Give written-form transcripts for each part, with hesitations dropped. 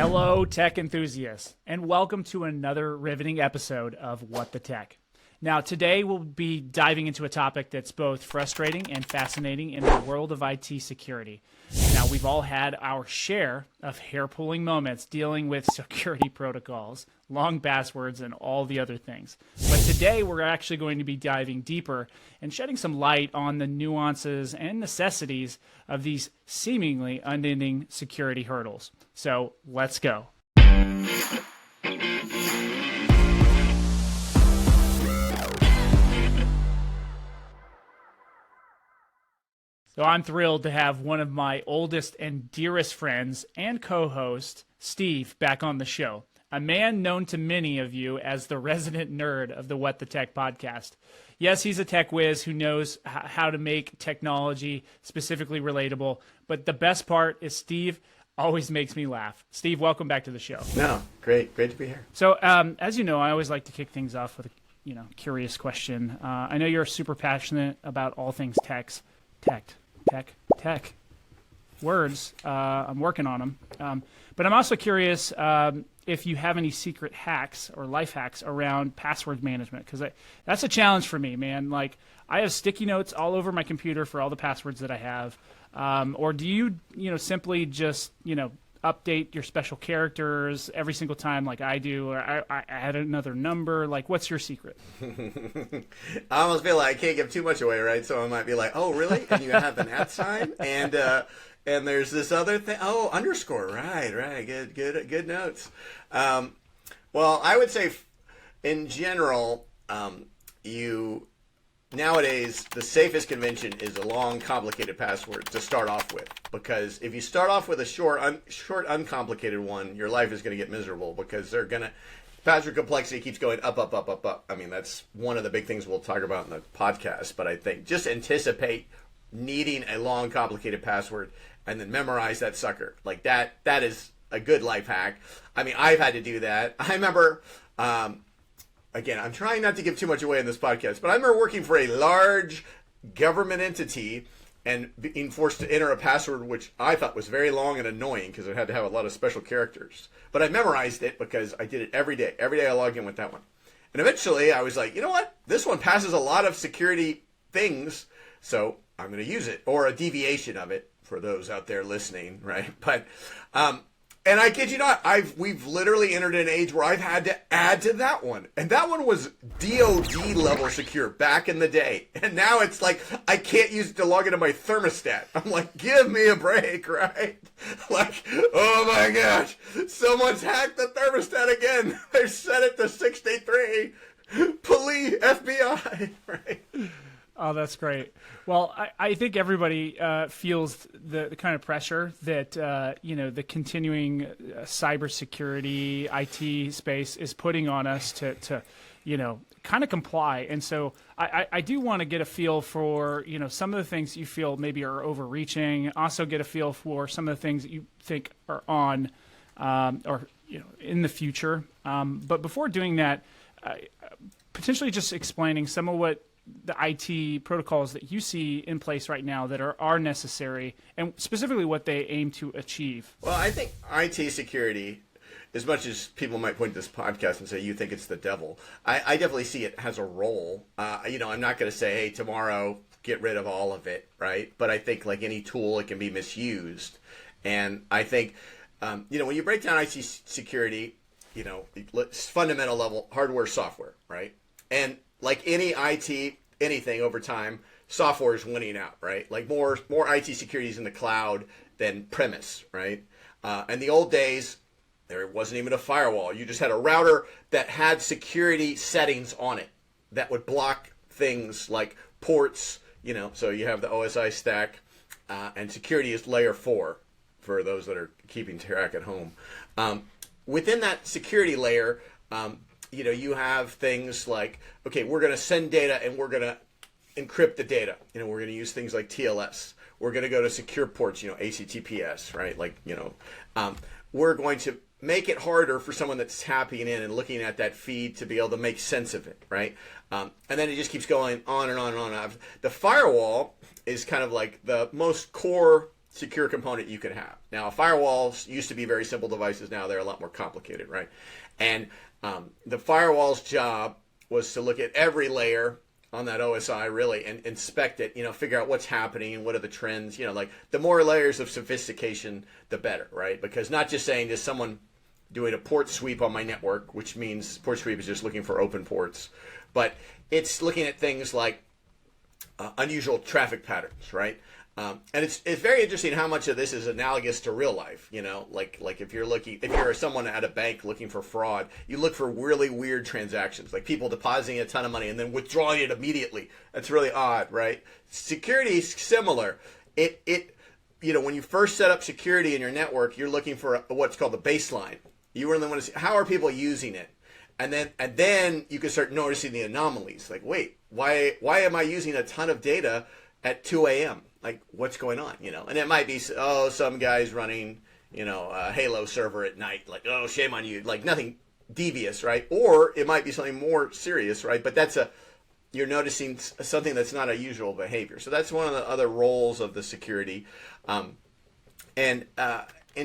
Hello, tech enthusiasts, and welcome to another riveting episode of What the Tech. Now, today we'll be diving into a topic that's both frustrating and fascinating in the world of IT security. Now, we've all had our share of hair-pulling moments dealing with security protocols, long passwords, and all the other things. But today we're actually going to be diving deeper and shedding some light on the nuances and necessities of these seemingly unending security hurdles. So let's go. So I'm thrilled to have one of my oldest and dearest friends and co-host, Steve, back on the show. A man known to many of you as the resident nerd of the What the Tech podcast. Yes, he's a tech whiz who knows how to make technology specifically relatable. But the best part is Steve always makes me laugh. Steve, welcome back to the show. No, great to be here. So as you know, I always like to kick things off with a curious question. I know you're super passionate about all things tech. Words. I'm working on them. But I'm also curious if you have any secret hacks or life hacks around password management, because that's a challenge for me, man. Like, I have sticky notes all over my computer for all the passwords that I have. Or do you, simply just, update your special characters every single time like I do, or I add another number? Like, what's your secret? I almost feel like I can't give too much away, right? So I might be like, oh, really? And you have an @ sign? And there's this other thing. Oh, underscore. Right. Good notes. Well, I would say in general, nowadays, the safest convention is a long, complicated password to start off with. Because if you start off with a short, uncomplicated one, your life is going to get miserable because password complexity keeps going up. I mean, that's one of the big things we'll talk about in the podcast. But I think just anticipate needing a long, complicated password and then memorize that sucker. Like that is a good life hack. I mean, I've had to do that. I remember... Again, I'm trying not to give too much away in this podcast, but I remember working for a large government entity and being forced to enter a password which I thought was very long and annoying because it had to have a lot of special characters. But I memorized it because I did it every day. Every day I logged in with that one. And eventually I was like, you know what? This one passes a lot of security things, so I'm going to use it. Or a deviation of it for those out there listening, right? But... and I kid you not, we've literally entered an age where I've had to add to that one. And that one was DoD level secure back in the day. And now it's like, I can't use it to log into my thermostat. I'm like, give me a break, right? Like, oh my gosh, someone's hacked the thermostat again. They've set it to 63. Police, FBI, right? Oh, that's great. Well, I think everybody feels the kind of pressure that, the continuing cybersecurity IT space is putting on us to kind of comply. And so I do want to get a feel for, some of the things you feel maybe are overreaching, also get a feel for some of the things that you think are on in the future. But before doing that, potentially just explaining some of what the IT protocols that you see in place right now that are necessary, and specifically what they aim to achieve. Well, I think IT security, as much as people might point to this podcast and say you think it's the devil, I definitely see it has a role. I'm not going to say, hey, tomorrow get rid of all of it, right? But I think like any tool, it can be misused. And I think, when you break down IT security, fundamental level, hardware, software, right? And like any IT, anything over time, software is winning out, right? Like more IT security is in the cloud than premise, right? In the old days, there wasn't even a firewall. You just had a router that had security settings on it that would block things like ports, so you have the OSI stack, and security is layer 4 for those that are keeping track at home. Within that security layer, you have things like, okay, we're going to send data and we're going to encrypt the data. We're going to use things like TLS. We're going to go to secure ports, HTTPS, right? Like, we're going to make it harder for someone that's tapping in and looking at that feed to be able to make sense of it, right? And then it just keeps going on and on and on. The firewall is kind of like the most core secure component you can have. Now, firewalls used to be very simple devices. Now they're a lot more complicated, right? And the firewall's job was to look at every layer on that OSI really and inspect it, figure out what's happening, what are the trends, like the more layers of sophistication, the better, right? Because not just saying just someone doing a port sweep on my network, which means port sweep is just looking for open ports, but it's looking at things like unusual traffic patterns, right? And it's very interesting how much of this is analogous to real life. Like if you're someone at a bank looking for fraud, you look for really weird transactions, like people depositing a ton of money and then withdrawing it immediately. That's really odd, right? Security is similar. When you first set up security in your network, you're looking for what's called the baseline. You really want to see how are people using it, and then you can start noticing the anomalies. Like, wait, why am I using a ton of data at 2 a.m.? Like, what's going on, And it might be, some guy's running, a Halo server at night. Like, oh, shame on you. Like, nothing devious, right? Or it might be something more serious, right? But you're noticing something that's not a usual behavior. So that's one of the other roles of the security. In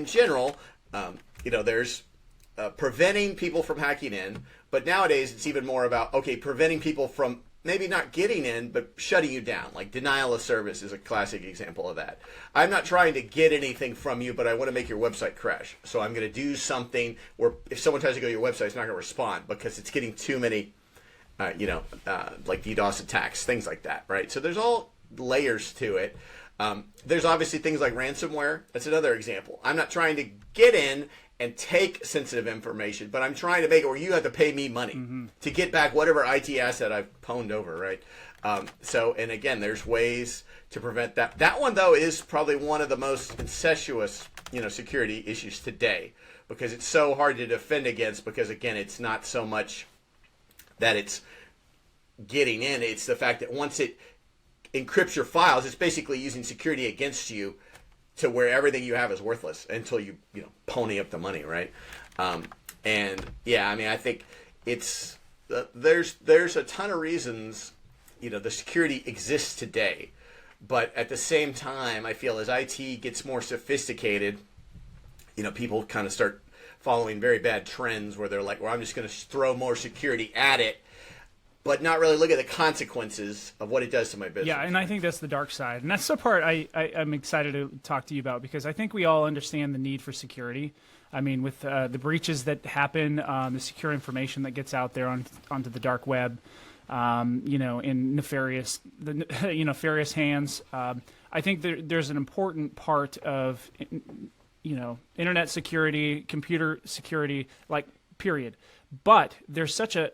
general, there's preventing people from hacking in. But nowadays, it's even more about, preventing people from maybe not getting in, but shutting you down. Like denial of service is a classic example of that. I'm not trying to get anything from you, but I want to make your website crash. So I'm going to do something where if someone tries to go to your website, it's not going to respond because it's getting too many, like DDoS attacks, things like that, right? So there's all layers to it. There's obviously things like ransomware. That's another example. I'm not trying to get in and take sensitive information, but I'm trying to make it where you have to pay me money to get back whatever IT asset I've pwned over, right? And again, there's ways to prevent that. That one, though, is probably one of the most incestuous, security issues today because it's so hard to defend against because, again, it's not so much that it's getting in. It's the fact that once it encrypts your files, it's basically using security against you to where everything you have is worthless until you pony up the money, right? I think it's there's a ton of reasons the security exists today, but at the same time, I feel as IT gets more sophisticated, people kind of start following very bad trends where they're like, well, I'm just going to throw more security at it, but not really look at the consequences of what it does to my business. Yeah, and I think that's the dark side. And that's the part I'm excited to talk to you about because I think we all understand the need for security. I mean, with the breaches that happen, the secure information that gets out there onto the dark web, in nefarious hands. I think there's an important part of, internet security, computer security, like, period. But there's such a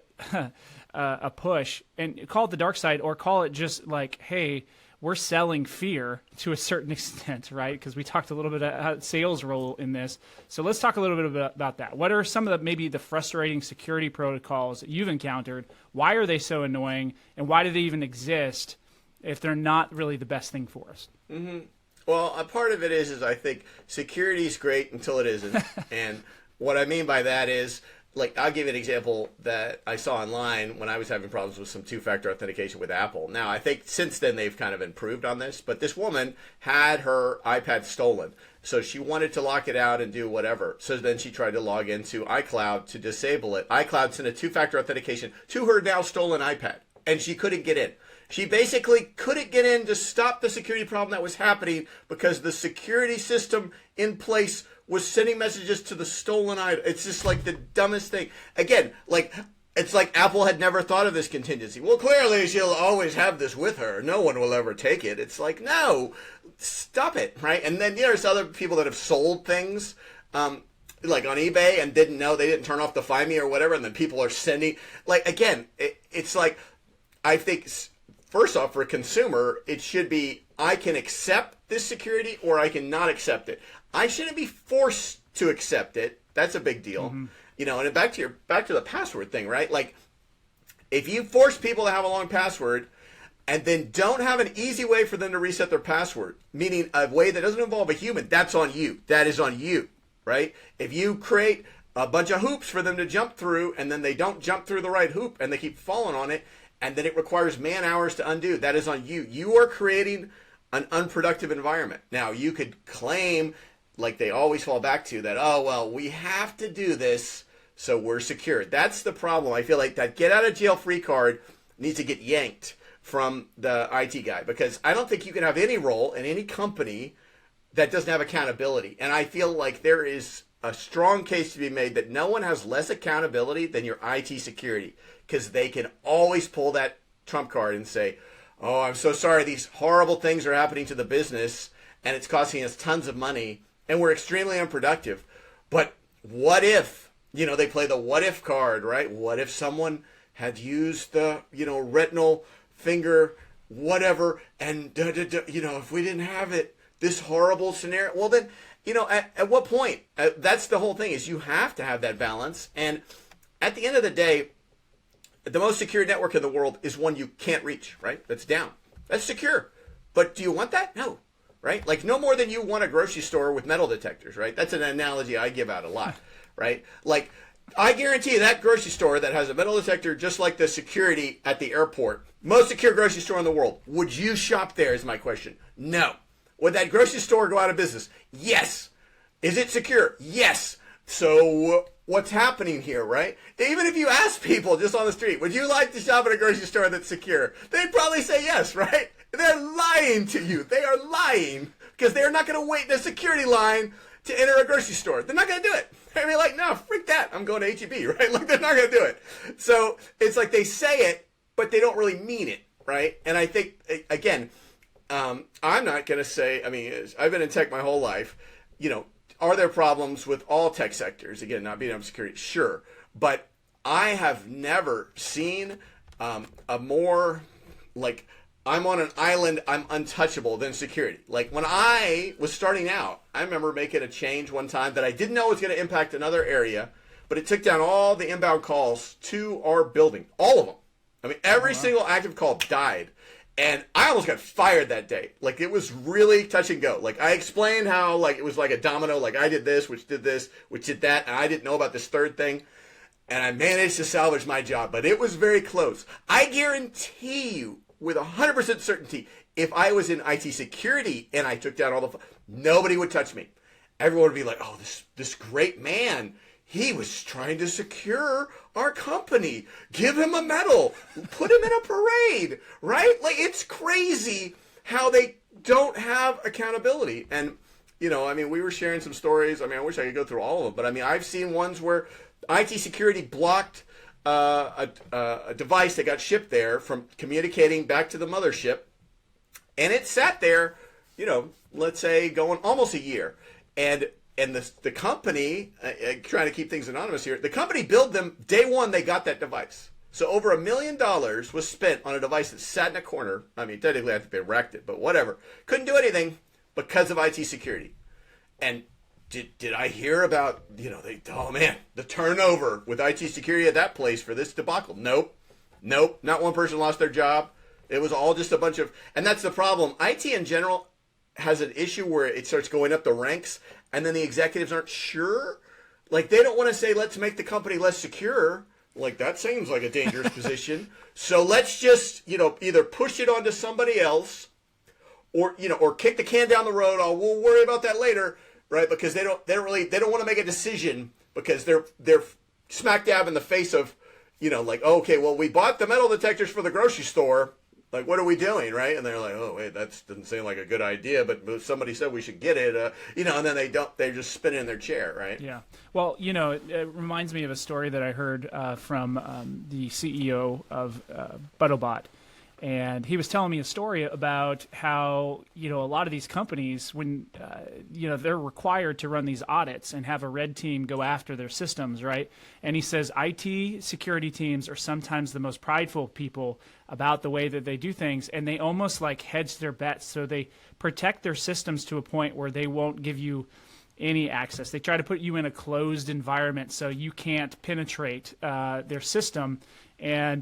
push, and call it the dark side or call it just like, hey, we're selling fear to a certain extent, right? Because we talked a little bit about sales role in this. So let's talk a little bit about that. What are some of maybe the frustrating security protocols that you've encountered? Why are they so annoying? And why do they even exist if they're not really the best thing for us? Mm-hmm. Well, a part of it is I think security is great until it isn't. And what I mean by that is, like, I'll give you an example that I saw online when I was having problems with some two-factor authentication with Apple. Now, I think since then they've kind of improved on this, but this woman had her iPad stolen. So she wanted to lock it out and do whatever. So then she tried to log into iCloud to disable it. iCloud sent a two-factor authentication to her now stolen iPad, and she couldn't get in. She basically couldn't get in to stop the security problem that was happening because the security system in place was sending messages to the stolen item. It's just like the dumbest thing. Again, it's like Apple had never thought of this contingency. Well, clearly she'll always have this with her. No one will ever take it. It's like, no, stop it, right? And then there's other people that have sold things, like on eBay and didn't know, they didn't turn off the Find Me or whatever, and then people are sending, like, again, it's like, I think, first off, for a consumer, it should be, I can accept this security or I can not accept it. I shouldn't be forced to accept it. That's a big deal. Mm-hmm. And back to the password thing, right? Like, if you force people to have a long password and then don't have an easy way for them to reset their password, meaning a way that doesn't involve a human, that's on you. That is on you, right? If you create a bunch of hoops for them to jump through and then they don't jump through the right hoop and they keep falling on it, and then it requires man hours to undo, that is on you. You are creating an unproductive environment. Now, you could claim, like they always fall back to, that, oh, well, we have to do this so we're secure. That's the problem. I feel like that get out of jail free card needs to get yanked from the IT guy, because I don't think you can have any role in any company that doesn't have accountability. And I feel like there is a strong case to be made that no one has less accountability than your IT security, because they can always pull that trump card and say, oh, I'm so sorry, these horrible things are happening to the business and it's costing us tons of money and we're extremely unproductive. But what if, they play the what if card, right? What if someone had used the, retinal finger, whatever, and, if we didn't have it, this horrible scenario, well then, at what point? That's the whole thing, is you have to have that balance. And at the end of the day, the most secure network in the world is one you can't reach, right? That's down. That's secure. But do you want that? No, right? Like no more than you want a grocery store with metal detectors, right? That's an analogy I give out a lot, right? Like I guarantee that grocery store that has a metal detector, just like the security at the airport, most secure grocery store in the world, would you shop there is my question. No. Would that grocery store go out of business? Yes. Is it secure? Yes. So what's happening here, right? Even if you ask people just on the street, would you like to shop at a grocery store that's secure? They'd probably say yes, right? They're lying to you. They are lying because they're not going to wait in a security line to enter a grocery store. They're not going to do it. They're be like, no, freak that. I'm going to H-E-B, right? Like they're not going to do it. So it's like they say it, but they don't really mean it, right? And I think, again, I'm not going to say, I've been in tech my whole life, are there problems with all tech sectors? Again, not being able security, sure. But I have never seen a more, like, I'm on an island, I'm untouchable than security. Like, when I was starting out, I remember making a change one time that I didn't know was going to impact another area, but it took down all the inbound calls to our building. All of them. Every single active call died. And I almost got fired that day. Like, it was really touch and go. Like, I explained how, like, it was like a domino. Like, I did this, which did that, and I didn't know about this third thing. And I managed to salvage my job. But it was very close. I guarantee you, with 100% certainty, if I was in IT security and I took down all the... nobody would touch me. Everyone would be like, oh, this great man, he was trying to secure our company. Give him a medal. Put him in a parade, right? Like, it's crazy how they don't have accountability. And, we were sharing some stories. I wish I could go through all of them. But, I've seen ones where IT security blocked a device that got shipped there from communicating back to the mothership. And it sat there, let's say going almost a year. And the company, trying to keep things anonymous here, the company billed them day one they got that device. So over $1 million was spent on a device that sat in a corner. Technically I think they wrecked it, but whatever. Couldn't do anything because of IT security. And did I hear about, the turnover with IT security at that place for this debacle? Nope. Not one person lost their job. It was all just a bunch of, and that's the problem. IT in general has an issue where it starts going up the ranks, and then the executives aren't sure. Like, they don't want to say, let's make the company less secure. Like, that seems like a dangerous position. So let's just, either push it onto somebody else or kick the can down the road. Oh, we'll worry about that later, right? Because they don't want to make a decision because they're smack dab in the face of, like, okay, well, we bought the metal detectors for the grocery store. Like, what are we doing, right? And they're like, oh, wait, that doesn't seem like a good idea, but somebody said we should get it, and then they're just spinning in their chair, right? Yeah. Well, it reminds me of a story that I heard from the CEO of ButtleBot. And he was telling me a story about how, a lot of these companies, when, they're required to run these audits and have a red team go after their systems, right? And he says IT security teams are sometimes the most prideful people about the way that they do things, and they almost like hedge their bets. So they protect their systems to a point where they won't give you any access. They try to put you in a closed environment so you can't penetrate their system. And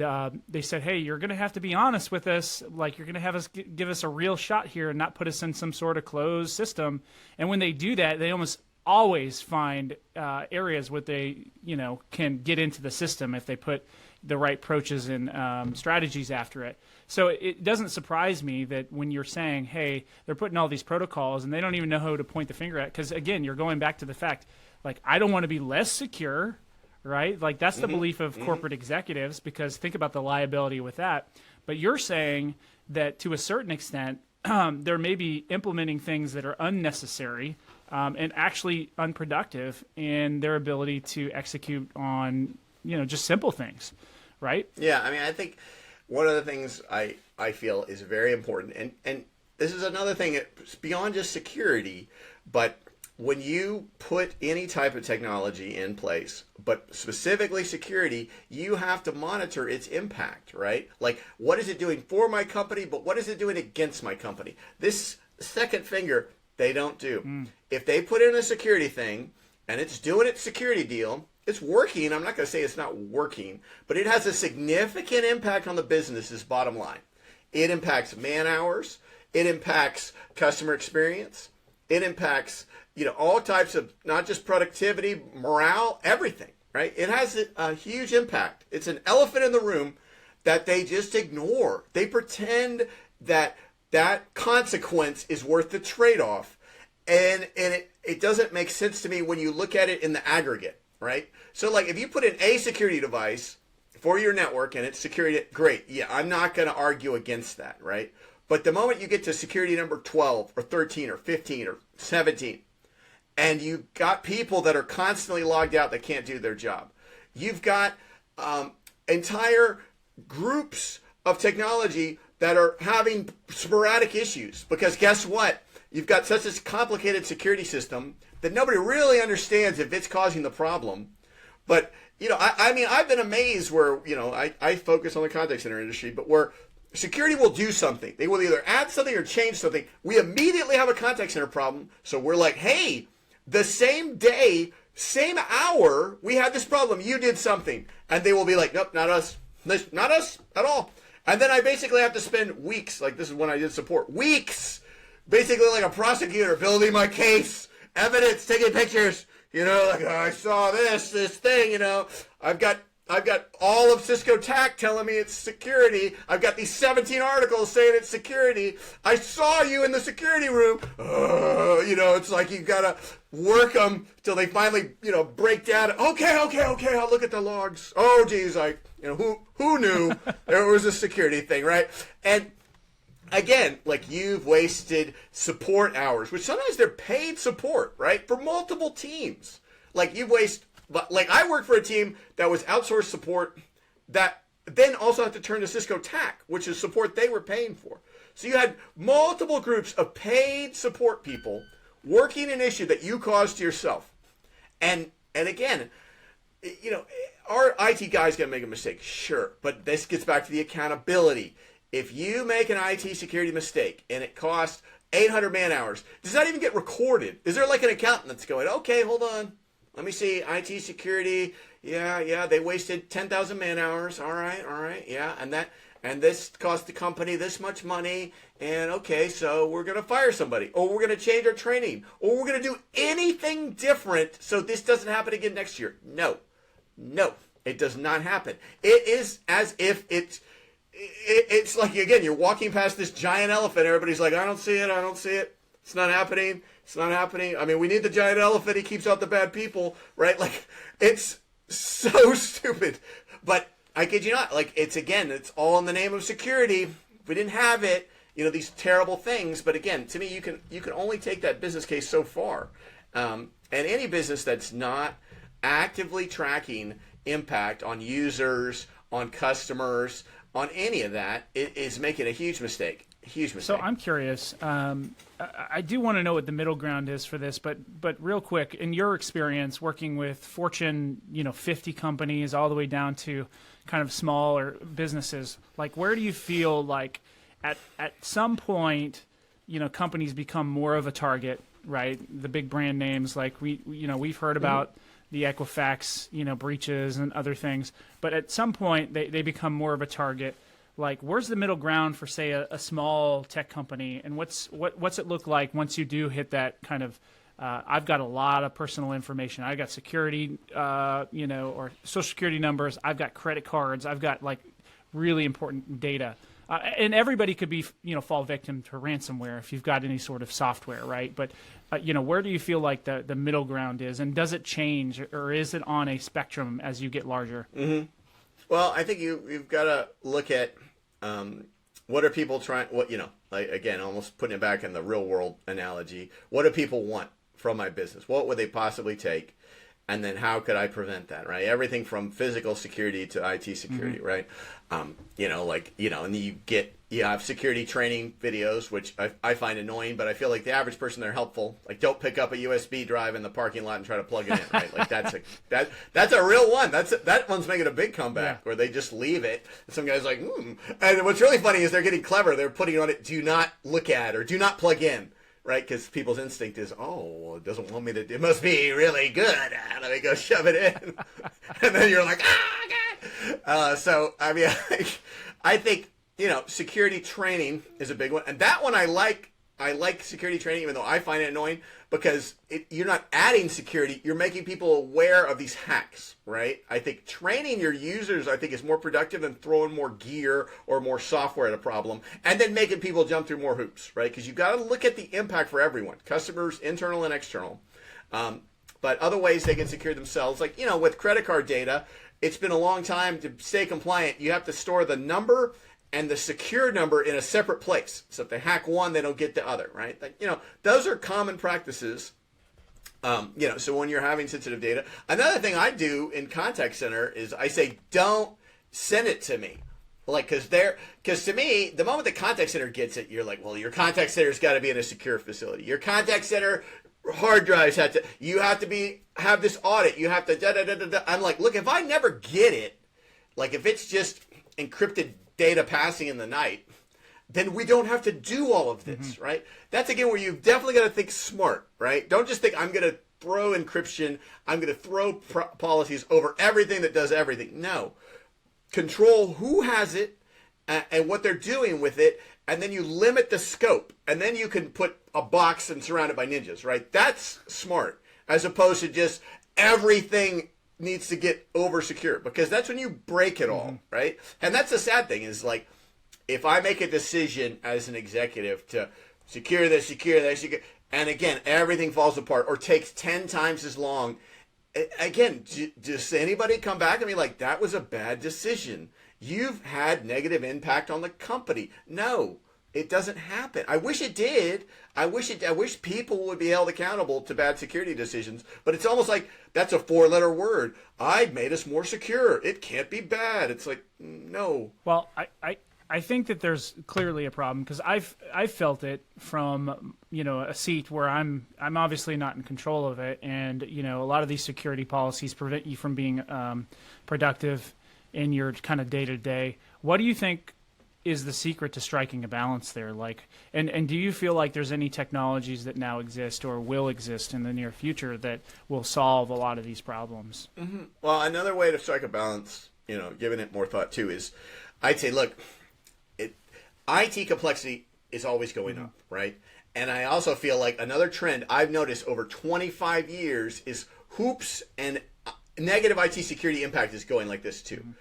they said, hey, you're going to have to be honest with us. Like, you're going to have us give us a real shot here and not put us in some sort of closed system. And when they do that, they almost always find areas where they, can get into the system if they put the right approaches and strategies after it. So it doesn't surprise me that when you're saying, hey, they're putting all these protocols and they don't even know who to point the finger at, because again, you're going back to the fact, like, I don't want to be less secure, right? Like, that's the belief of corporate executives, because think about the liability with that. But you're saying that to a certain extent, they're maybe implementing things that are unnecessary and actually unproductive in their ability to execute on, just simple things, right? Yeah, I mean, I think one of the things I feel is very important, and this is another thing, it's beyond just security, but when you put any type of technology in place, but specifically security, you have to monitor its impact, right? Like, what is it doing for my company, but what is it doing against my company? This second finger, they don't do. If they put in a security thing and it's doing its security deal, it's working. I'm not going to say it's not working, but it has a significant impact on the business's bottom line. It impacts man hours. It impacts customer experience. It impacts, all types of, not just productivity, morale, everything, right? It has a huge impact. It's an elephant in the room that they just ignore. They pretend that that consequence is worth the trade-off. And it doesn't make sense to me when you look at it in the aggregate, right? So, like, if you put in a security device for your network and it's security, great. Yeah, I'm not going to argue against that, right? But the moment you get to security number 12 or 13 or 15 or 17, and you've got people that are constantly logged out that can't do their job, you've got entire groups of technology that are having sporadic issues, because guess what? You've got such a complicated security system that nobody really understands if it's causing the problem. But, I mean, I've been amazed where, I focus on the contact center industry, but where security will do something. They will either add something or change something. We immediately have a contact center problem. So we're like, hey, the same day, same hour, we had this problem. You did something. And they will be like, nope, not us. Not us at all. And then I basically have to spend weeks, like this is when I did support, weeks, basically like a prosecutor building my case, evidence, taking pictures, like, oh, I saw this thing, I've got all of Cisco TAC telling me it's security. I've got these 17 articles saying it's security. I saw you in the security room. It's like you've got to work them till they finally, break down. Okay, I'll look at the logs. Oh, geez, who knew there was a security thing, right? And again, like, you've wasted support hours, which sometimes they're paid support, right, for multiple teams. Like, I worked for a team that was outsourced support that then also had to turn to Cisco TAC, which is support they were paying for. So you had multiple groups of paid support people working an issue that you caused to yourself. And again, our IT guy's going to make a mistake, sure, but this gets back to the accountability. If you make an IT security mistake and it costs 800 man hours, does that even get recorded? Is there like an accountant that's going, okay, hold on, let me see, IT security, yeah, they wasted 10,000 man hours, all right, yeah, and this cost the company this much money, and okay, so we're going to fire somebody, or we're going to change our training, or we're going to do anything different so this doesn't happen again next year. No, it does not happen. It is as if it's like, again, you're walking past this giant elephant. Everybody's like, I don't see it. It's not happening. I mean, we need the giant elephant. He keeps out the bad people, right? Like, it's so stupid. But I kid you not, like, it's all in the name of security. If we didn't have it, these terrible things. But again, to me, you can only take that business case so far. And any business that's not actively tracking impact on users, on customers, on any of that, it is making a huge mistake. So I'm curious. I do want to know what the middle ground is for this, but real quick, in your experience working with Fortune, 50 companies all the way down to kind of smaller businesses, like, where do you feel like at some point, companies become more of a target, right? The big brand names, like we've heard about the Equifax, breaches and other things, but at some point they become more of a target. Like, where's the middle ground for, say, a small tech company, and what's it look like once you do hit that kind of I've got a lot of personal information. I've got security, or social security numbers. I've got credit cards. I've got like really important data. And everybody could be, fall victim to ransomware if you've got any sort of software, right? But, where do you feel like the middle ground is? And does it change, or is it on a spectrum as you get larger? Mm-hmm. Well, I think you've got to look at what are people trying, like, again, almost putting it back in the real world analogy. What do people want from my business? What would they possibly take? And then how could I prevent that, right? Everything from physical security to IT security, mm-hmm. right? And you have security training videos, which I find annoying, but I feel like the average person, they're helpful. Like, don't pick up a USB drive in the parking lot and try to plug it in, right? Like, that's a real one. That one's making a big comeback, where they just leave it. And some guy's like, And what's really funny is they're getting clever. They're putting on it, do not look at, or do not plug in. Right, because people's instinct is, well, it doesn't want me to. It must be really good. Let me go shove it in, and then you're like, God. So I mean, I think security training is a big one, and that one I like. I like security training, even though I find it annoying, because you're not adding security, you're making people aware of these hacks, right? I think training your users, is more productive than throwing more gear or more software at a problem, and then making people jump through more hoops, right? Because you've got to look at the impact for everyone, customers, internal and external. But other ways they can secure themselves, like, with credit card data, it's been a long time to stay compliant. You have to store the number and the secure number in a separate place. So if they hack one, they don't get the other, right? Like, those are common practices. So when you're having sensitive data, another thing I do in contact center is I say, don't send it to me. Like, because to me, the moment the contact center gets it, you're like, well, your contact center's got to be in a secure facility. Your contact center hard drives have this audit. You have to I'm like, look, if I never get it, like if it's just encrypted data passing in the night, then we don't have to do all of this, mm-hmm. right? That's, again, where you've definitely got to think smart, right? Don't just think, I'm going to throw encryption, I'm going to throw policies over everything that does everything. No. Control who has it and what they're doing with it, and then you limit the scope, and then you can put a box and surround it by ninjas, right? That's smart, as opposed to just everything needs to get over secure, because that's when you break it all, mm-hmm. right? And that's the sad thing, is like, if I make a decision as an executive to secure this, and again, everything falls apart or takes 10 times as long, again, does anybody come back and be like, that was a bad decision? You've had negative impact on the company. No, it doesn't happen. I wish it did. I wish people would be held accountable to bad security decisions, but it's almost like that's a 4-letter word. I made us more secure. It can't be bad. It's like, no. Well, I think that there's clearly a problem, because I've felt it from a seat where I'm obviously not in control of it, and a lot of these security policies prevent you from being productive in your kind of day to day. What do you think is the secret to striking a balance there? Like, and do you feel like there's any technologies that now exist or will exist in the near future that will solve a lot of these problems? Mm-hmm. Well, another way to strike a balance, giving it more thought too, is I'd say, look, IT complexity is always going up, right? And I also feel like another trend I've noticed over 25 years is hoops and negative IT security impact is going like this too. Mm-hmm.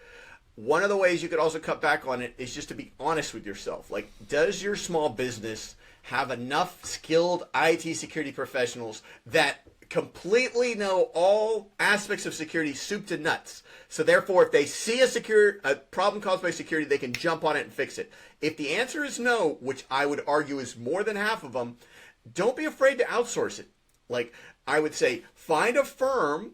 One of the ways you could also cut back on it is just to be honest with yourself. Like, does your small business have enough skilled IT security professionals that completely know all aspects of security, soup to nuts? So therefore, if they see a problem caused by security, they can jump on it and fix it. If the answer is no, which I would argue is more than half of them, don't be afraid to outsource it. Like, I would say, find a firm,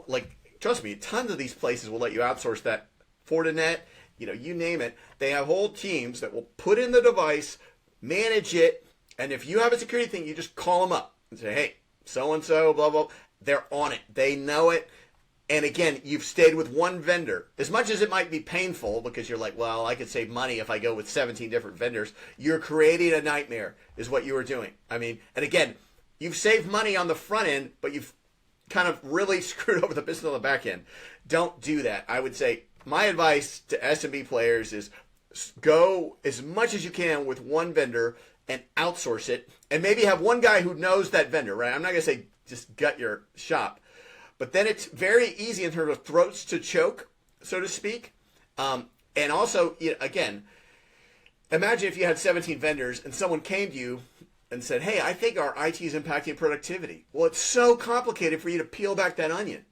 like, trust me, tons of these places will let you outsource that. Fortinet, you name it. They have whole teams that will put in the device, manage it, and if you have a security thing, you just call them up and say, hey, so-and-so, blah, blah. They're on it. They know it. And again, you've stayed with one vendor. As much as it might be painful, because you're like, well, I could save money if I go with 17 different vendors, you're creating a nightmare, is what you were doing. I mean, and again, you've saved money on the front end, but you've kind of really screwed over the business on the back end. Don't do that. I would say, my advice to SMB players is go as much as you can with one vendor and outsource it, and maybe have one guy who knows that vendor, right? I'm not going to say just gut your shop, but then it's very easy in terms of throats to choke, so to speak. And also, again, imagine if you had 17 vendors and someone came to you and said, hey, I think our IT is impacting productivity. Well, it's so complicated for you to peel back that onion,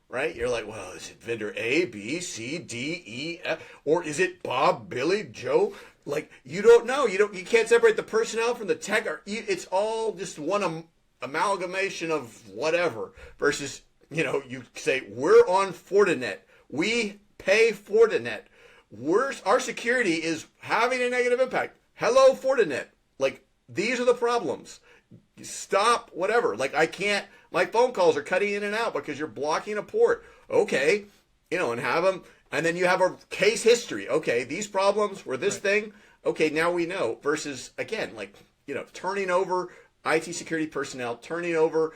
right? You're like, well, is it vendor A, B, C, D, E, F, or is it Bob, Billy, Joe? Like, you don't know. You can't separate the personnel from the tech. It's all just one amalgamation of whatever versus, you say, we're on Fortinet. We pay Fortinet. Our security is having a negative impact. Hello, Fortinet. Like, these are the problems. Stop, whatever. Like, my phone calls are cutting in and out because you're blocking a port. Okay, and have them, and then you have a case history. Okay, these problems were this thing. Okay, now we know. Versus, again, turning over IT security personnel, turning over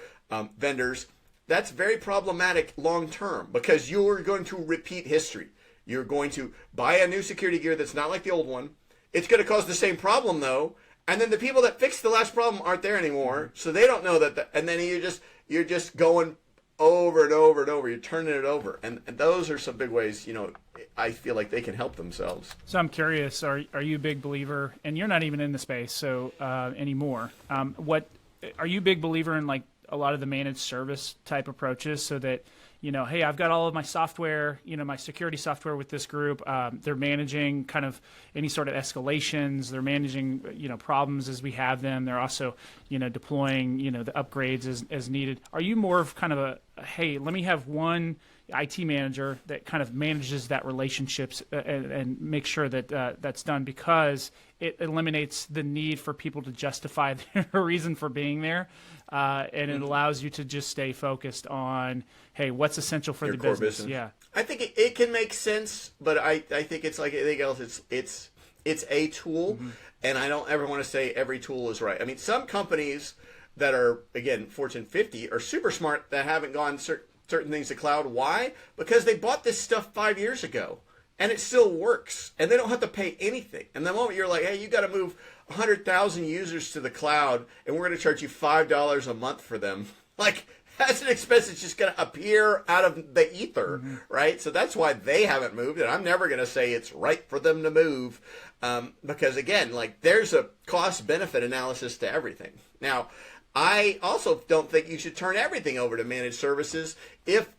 vendors. That's very problematic long term because you're going to repeat history. You're going to buy a new security gear that's not like the old one. It's going to cause the same problem, though. And then the people that fixed the last problem aren't there anymore, so they don't know that. And then you're just going over and over and over. You're turning it over, and those are some big ways. I feel like they can help themselves. So I'm curious: are you a big believer? And you're not even in the space so anymore. What are you a big believer in? Like a lot of the managed service type approaches, so that hey, I've got all of my software, my security software with this group. They're managing kind of any sort of escalations. They're managing, problems as we have them. They're also, deploying, the upgrades as needed. Are you more of kind of a hey, let me have one IT manager that kind of manages that relationships and make sure that that's done because it eliminates the need for people to justify their reason for being there, and it allows you to just stay focused on, hey, what's essential for your the core business? Yeah, I think it can make sense, but I think it's like anything else. It's a tool, and I don't ever want to say every tool is right. I mean, some companies that are, again, Fortune 50 are super smart that haven't gone certain things to cloud. Why? Because they bought this stuff 5 years ago, and it still works, and they don't have to pay anything. And the moment you're like, hey, you got to move 100,000 users to the cloud, and we're going to charge you $5 a month for them, like, that's an expense that's just going to appear out of the ether, right? So that's why they haven't moved, and I'm never going to say it's right for them to move, because, again, like, there's a cost-benefit analysis to everything. Now, I also don't think you should turn everything over to managed services if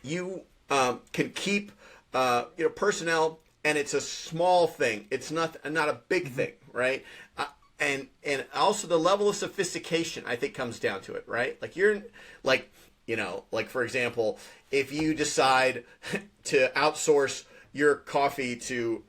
you can keep personnel, and it's a small thing. It's not a big thing, right? And also the level of sophistication, I think, comes down to it, right? Like for example, if you decide to outsource your coffee to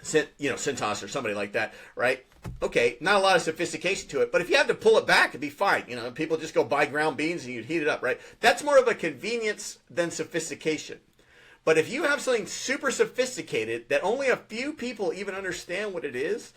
Cintas or somebody like that, right? Okay, not a lot of sophistication to it, but if you have to pull it back, it'd be fine. People just go buy ground beans and you'd heat it up, right? That's more of a convenience than sophistication. But if you have something super sophisticated that only a few people even understand what it is,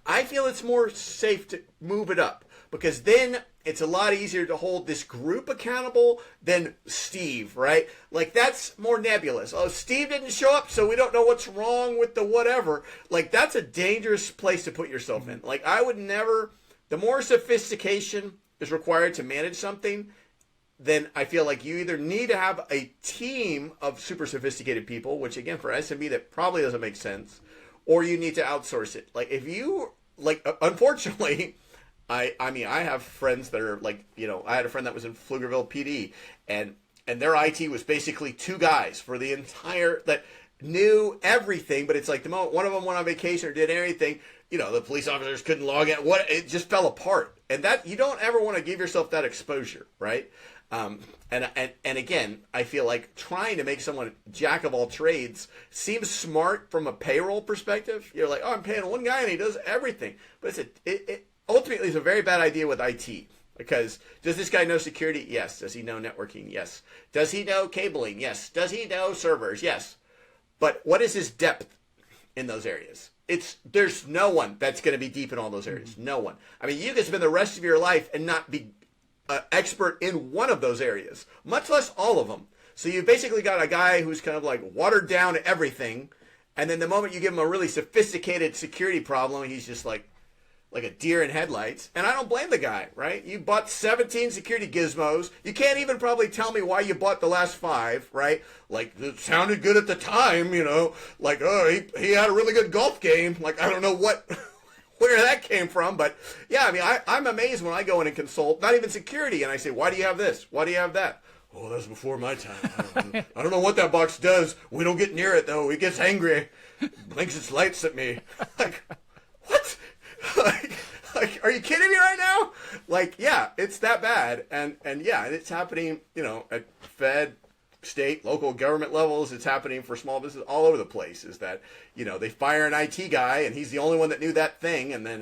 I feel it's more safe to move it up, because then it's a lot easier to hold this group accountable than Steve, right? Like, that's more nebulous. Oh, Steve didn't show up, so we don't know what's wrong with the whatever. Like, that's a dangerous place to put yourself in. Like, I would never, the more sophistication is required to manage something, then I feel like you either need to have a team of super sophisticated people, which, again, for SMB, that probably doesn't make sense, or you need to outsource it. Like, if you, like, unfortunately, I mean, I have friends that are like, I had a friend that was in Pflugerville PD, and their IT was basically two guys for the entire, that knew everything, but it's like the moment one of them went on vacation or did anything, the police officers couldn't log in. It just fell apart. And that, you don't ever want to give yourself that exposure, right? And again, I feel like trying to make someone jack of all trades seems smart from a payroll perspective. You're like, oh, I'm paying one guy and he does everything. But ultimately, it's a very bad idea with IT, because does this guy know security? Yes. Does he know networking? Yes. Does he know cabling? Yes. Does he know servers? Yes. But what is his depth in those areas? There's no one that's going to be deep in all those areas. No one. I mean, you can spend the rest of your life and not be expert in one of those areas, much less all of them. So you basically got a guy who's kind of like watered down everything, and then the moment you give him a really sophisticated security problem, he's just like, like a deer in headlights, and I don't blame the guy, right? You bought 17 security gizmos. You can't even probably tell me why you bought the last 5, right? Like, it sounded good at the time, like, oh, he had a really good golf game. Like, I don't know where that came from, but yeah, I mean, I'm amazed when I go in and consult, not even security, and I say, why do you have this? Why do you have that? Oh, that's before my time. I don't know what that box does. We don't get near it, though. It gets angry. Blinks its lights at me. Like, what? like, are you kidding me right now? Like, yeah, it's that bad. And yeah, and it's happening, at Fed, state, local government levels. It's happening for small business all over the place. Is that, they fire an IT guy, and he's the only one that knew that thing, and then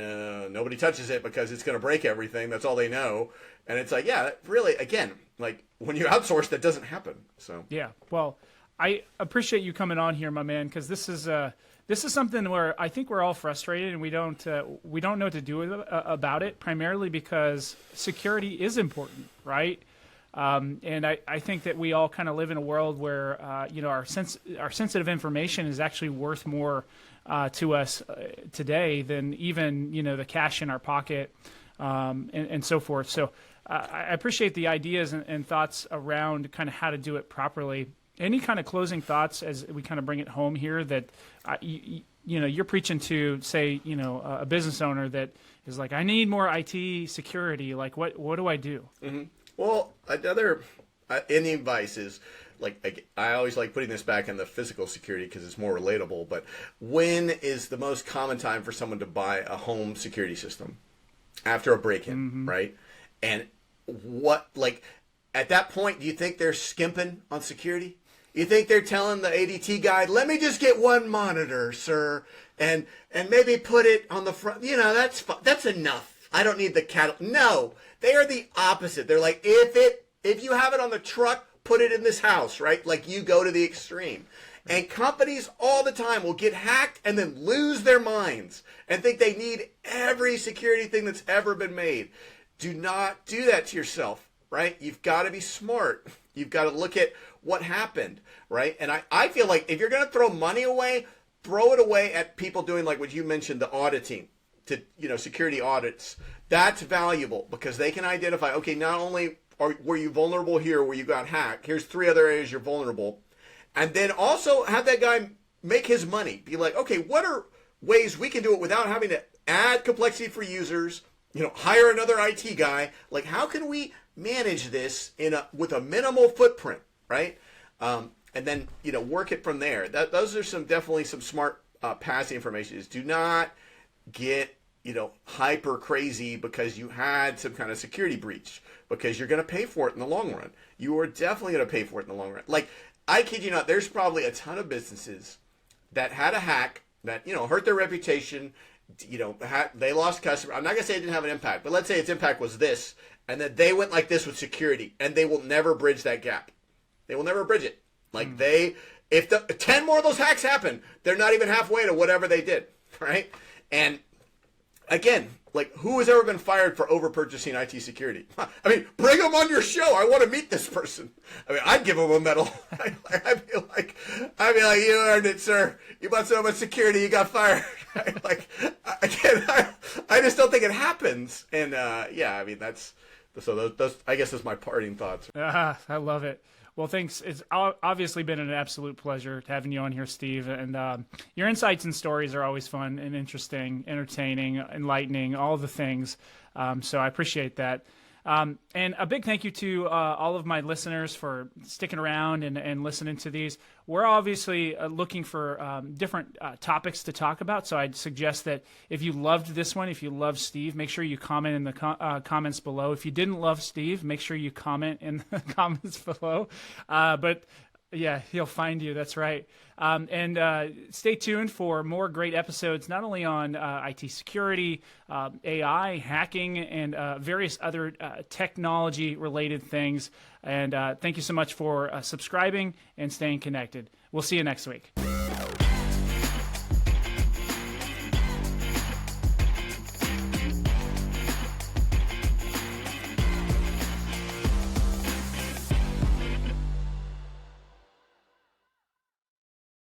nobody touches it because it's going to break everything. That's all they know. And it's like, yeah, really, again, like, when you outsource, that doesn't happen. So yeah, well, I appreciate you coming on here, my man, because this is something where I think we're all frustrated and we don't know what to do about it. Primarily because security is important, right? And I think that we all kind of live in a world where our sensitive information is actually worth more to us today than even the cash in our pocket and so forth. So I appreciate the ideas and thoughts around kind of how to do it properly. Any kind of closing thoughts as we kind of bring it home here that you're preaching to, say, a business owner that is like, I need more IT security. Like, what do I do? Mm-hmm. Well, another any advice is, like, I always like putting this back in the physical security because it's more relatable. But when is the most common time for someone to buy a home security system? After a break-in, right? And at that point, do you think they're skimping on security? You think they're telling the ADT guy, let me just get one monitor, sir, and maybe put it on the front. That's enough. I don't need the catalog. No, they are the opposite. They're like, if you have it on the truck, put it in this house, right? Like, you go to the extreme. And companies all the time will get hacked and then lose their minds and think they need every security thing that's ever been made. Do not do that to yourself, right? You've got to be smart. You've got to look at what happened, right? And I feel like if you're going to throw money away, throw it away at people doing, like what you mentioned, the auditing, to security audits. That's valuable because they can identify, okay, not only were you vulnerable here where you got hacked, here's 3 other areas you're vulnerable. And then also have that guy make his money. Be like, okay, what are ways we can do it without having to add complexity for users, hire another IT guy? Like, how can we manage this with a minimal footprint, right? And then, work it from there. Those are definitely some smart passing information. Do not get, hyper crazy because you had some kind of security breach, because you're going to pay for it in the long run. You are definitely going to pay for it in the long run. Like, I kid you not, there's probably a ton of businesses that had a hack that, hurt their reputation, they lost customers. I'm not going to say it didn't have an impact, but let's say its impact was this, and then they went like this with security, and they will never bridge that gap. They will never bridge it. Like, if 10 more of those hacks happen, they're not even halfway to whatever they did, right? And again, like, who has ever been fired for over-purchasing IT security? I mean, bring them on your show. I want to meet this person. I mean, I'd give them a medal. I'd be like, you earned it, sir. You bought so much security, you got fired. Like, again, I just don't think it happens. And yeah, I mean, those, I guess, is my parting thoughts. I love it. Well, thanks. It's obviously been an absolute pleasure having you on here, Steve. And your insights and stories are always fun and interesting, entertaining, enlightening, all the things. So I appreciate that. And a big thank you to all of my listeners for sticking around and listening to these. We're obviously looking for different topics to talk about, so I'd suggest that if you loved this one, if you loved Steve, make sure you comment in the comments below. If you didn't love Steve, make sure you comment in the comments below. But yeah, he'll find you. That's right. And stay tuned for more great episodes, not only on IT security, AI, hacking, and various other technology-related things. And thank you so much for subscribing and staying connected. We'll see you next week.